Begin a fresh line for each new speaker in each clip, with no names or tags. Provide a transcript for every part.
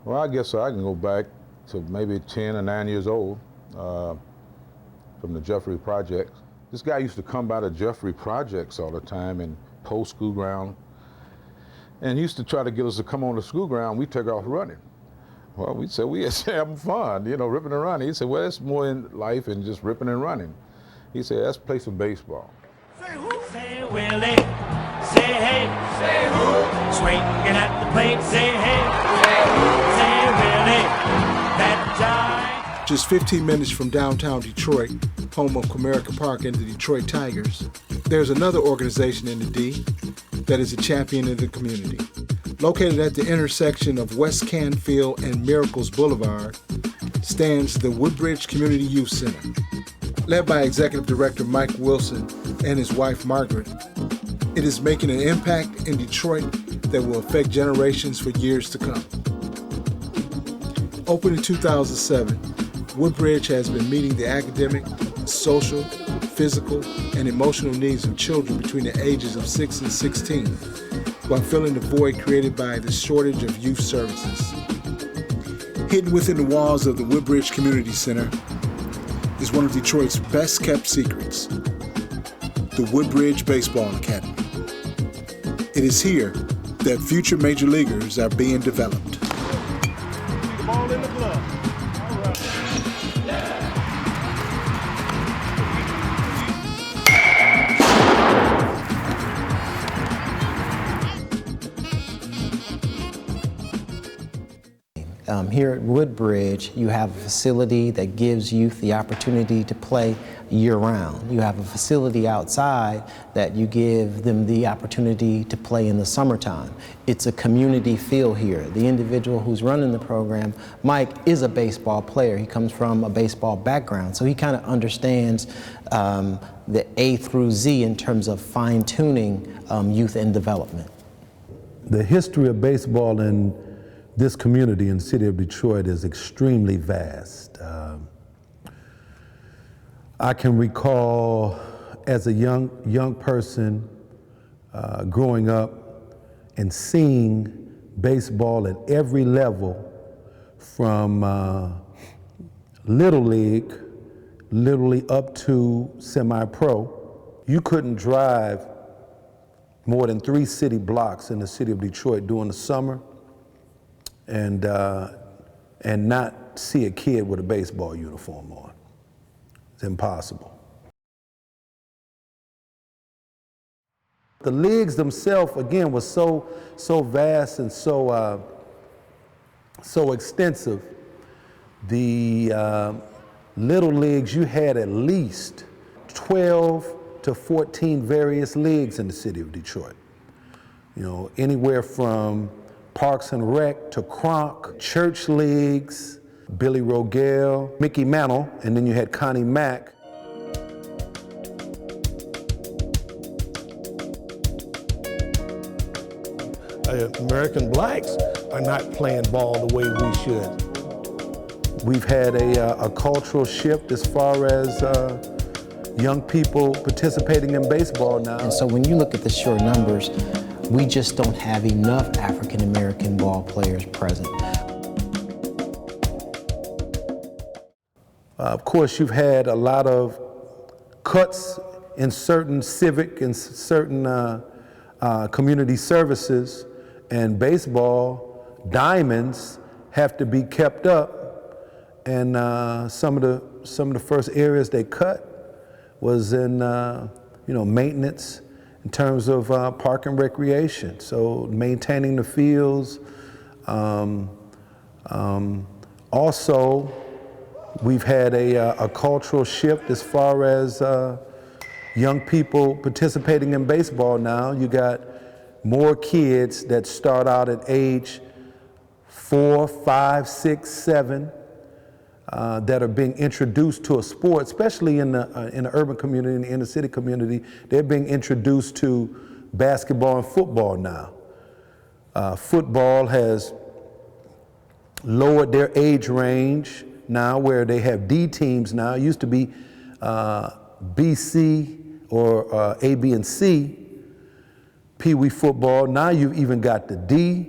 Well, I guess I can go back to maybe 10 or 9 years old from the Jeffrey Projects. This guy used to come by the Jeffrey Projects all the time and post school ground. And he used to try to get us to come on the school ground. We'd take off running. Well, we said we was having fun, ripping and running. He said, well, it's more in life than just ripping and running. He said, let's play some baseball.
Say who? Say Willie. Say hey. Say who? Swinging at the plate. Say hey. Say who? Say Willie. That time.
Just 15 minutes from downtown Detroit, home of Comerica Park and the Detroit Tigers, there's another organization in the D that is a champion of the community. Located at the intersection of West Canfield and Miracles Boulevard stands the Woodbridge Community Youth Center. Led by Executive Director Mike Wilson and his wife Margaret, it is making an impact in Detroit that will affect generations for years to come. Opened in 2007, Woodbridge has been meeting the academic, social, physical, and emotional needs of children between the ages of 6 and 16, while filling the void created by the shortage of youth services. Hidden within the walls of the Woodbridge Community Center is one of Detroit's best-kept secrets, the Woodbridge Baseball Academy. It is here that future major leaguers are being developed.
The ball in the glove. All right.
Here at Woodbridge, you have a facility that gives youth the opportunity to play year-round. You have a facility outside that you give them the opportunity to play in the summertime. It's a community feel here. The individual who's running the program, Mike, is a baseball player. He comes from a baseball background, so he kind of understands the A through Z in terms of fine-tuning youth and development.
The history of baseball in this community in the city of Detroit is extremely vast. I can recall as a young person growing up and seeing baseball at every level from Little League up to semi-pro. You couldn't drive more than 3 city blocks in the city of Detroit during the summer and not see a kid with a baseball uniform on. It's impossible. The leagues themselves, again, was so vast and so extensive. The little leagues, you had at least 12 to 14 various leagues in the city of Detroit. Anywhere from Parks and Rec to Kronk, church leagues, Billy Rogel, Mickey Mantle, and then you had Connie Mack.
American blacks are not playing ball the way we should.
We've had a cultural shift as far as young people participating in baseball now.
And so when you look at the sheer numbers, we just don't have enough African American ball players present.
Of course, you've had a lot of cuts in certain civic and certain community services, and baseball diamonds have to be kept up. And some of the first areas they cut was in maintenance, in terms of park and recreation, so maintaining the fields. Also, we've had a cultural shift as far as young people participating in baseball now. You got more kids that start out at age 4, 5, 6, 7 that are being introduced to a sport, especially in the urban community, in the inner city community. They're being introduced to basketball and football now. Football has lowered their age range now, where they have D teams now. It used to be B, C, or A, B, and C, Pee Wee football. Now you've even got the D,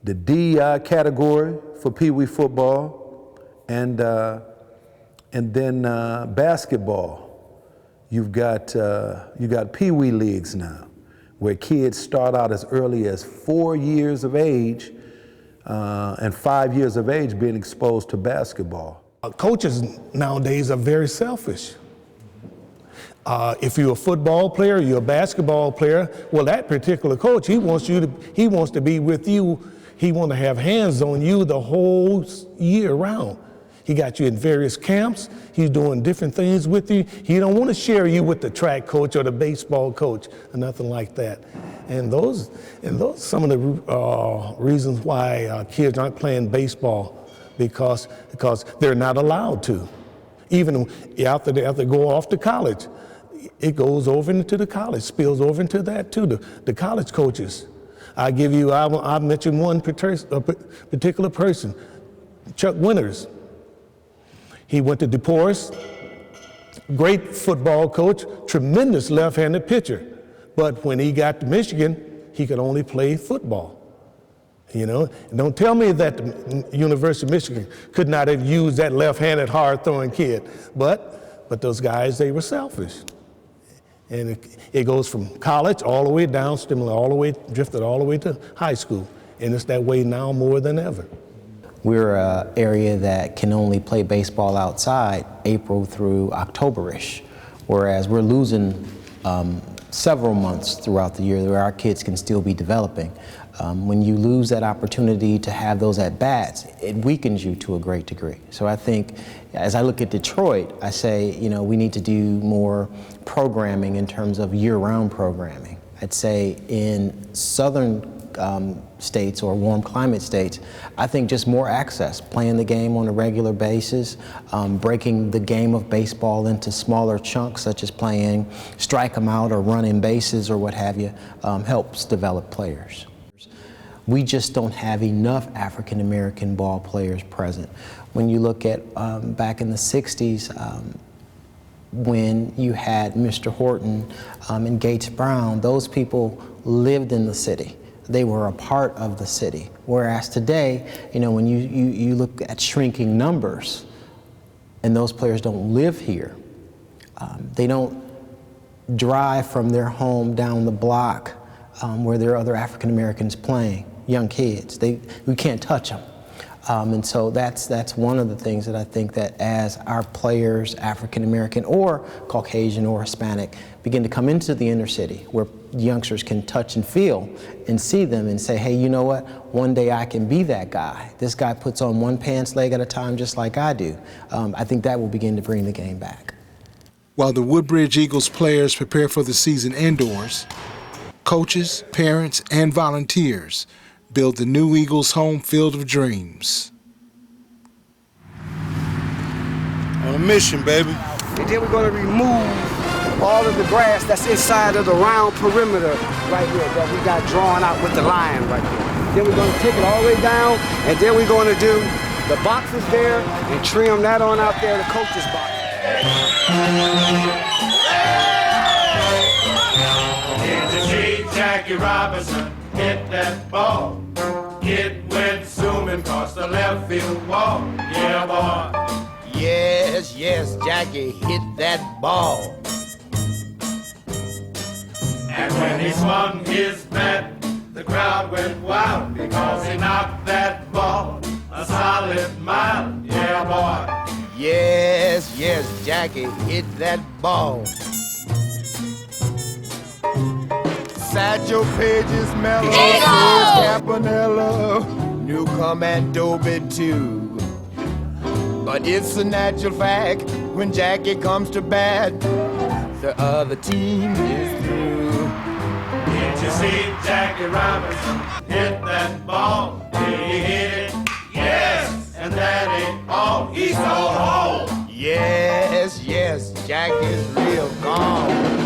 the DEI category for Pee Wee football, and then basketball. You got Pee Wee leagues now, where kids start out as early as 4 years of age and 5 years of age being exposed to basketball.
Coaches nowadays are very selfish. If you're a football player, you're a basketball player, well, that particular coach, he wants to be with you. He wants to have hands on you the whole year round. He got you in various camps. He's doing different things with you. He don't want to share you with the track coach or the baseball coach or nothing like that. And those some of the reasons why kids aren't playing baseball, because they're not allowed to. Even after they go off to college, it goes over into the college, spills over into that too, the college coaches. I mentioned one particular person, Chuck Winters. He went to DePorce, great football coach, tremendous left-handed pitcher. But when he got to Michigan, he could only play football. You know, and don't tell me that the University of Michigan could not have used that left-handed, hard-throwing kid. But those guys, they were selfish. And it goes from college all the way down, drifted all the way to high school. And it's that way now more than ever.
We're an area that can only play baseball outside April through October-ish, whereas we're losing several months throughout the year where our kids can still be developing. When you lose that opportunity to have those at-bats, it weakens you to a great degree. So I think, as I look at Detroit, I say, you know, we need to do more programming in terms of year-round programming. I'd say in southern states or warm climate states, I think just more access, playing the game on a regular basis, breaking the game of baseball into smaller chunks, such as playing strike 'em out or running bases or what have you, helps develop players. We just don't have enough African American ball players present. When you look at back in the 60s, when you had Mr. Horton and Gates Brown, those people lived in the city. They were a part of the city. Whereas today, you know, when you look at shrinking numbers and those players don't live here, they don't drive from their home down the block where there are other African Americans playing, young kids. We can't touch them. And so that's one of the things that I think that as our players, African American or Caucasian or Hispanic, begin to come into the inner city where youngsters can touch and feel and see them and say, hey, you know what? One day I can be that guy. This guy puts on one pants leg at a time just like I do. I think that will begin to bring the game back.
While the Woodbridge Eagles players prepare for the season indoors, coaches, parents, and volunteers build the new Eagles home field of dreams.
On a mission, baby.
And then we're going to remove all of the grass that's inside of the round perimeter right here that we got drawn out with the line right here. Then we're going to take it all the way down, and then we're going to do the boxes there and trim that on out there, the coach's box.
Did you see Jackie Robinson hit that ball? It went zooming across the left field wall. Yeah, boy.
Yes, yes, Jackie hit that ball.
And when he swung his bat, the crowd went wild because he knocked that ball a solid mile. Yeah, boy.
Yes, yes, Jackie hit that ball. Satchel Pages, Mellow, Campanella, Newcomb and Dobie too. But it's a natural fact when Jackie comes to bat, the other team is through.
Did you see Jackie Robinson hit that ball? Did he hit it? Yes, and that ain't all. He's so home.
Yes, yes, Jackie's real gone.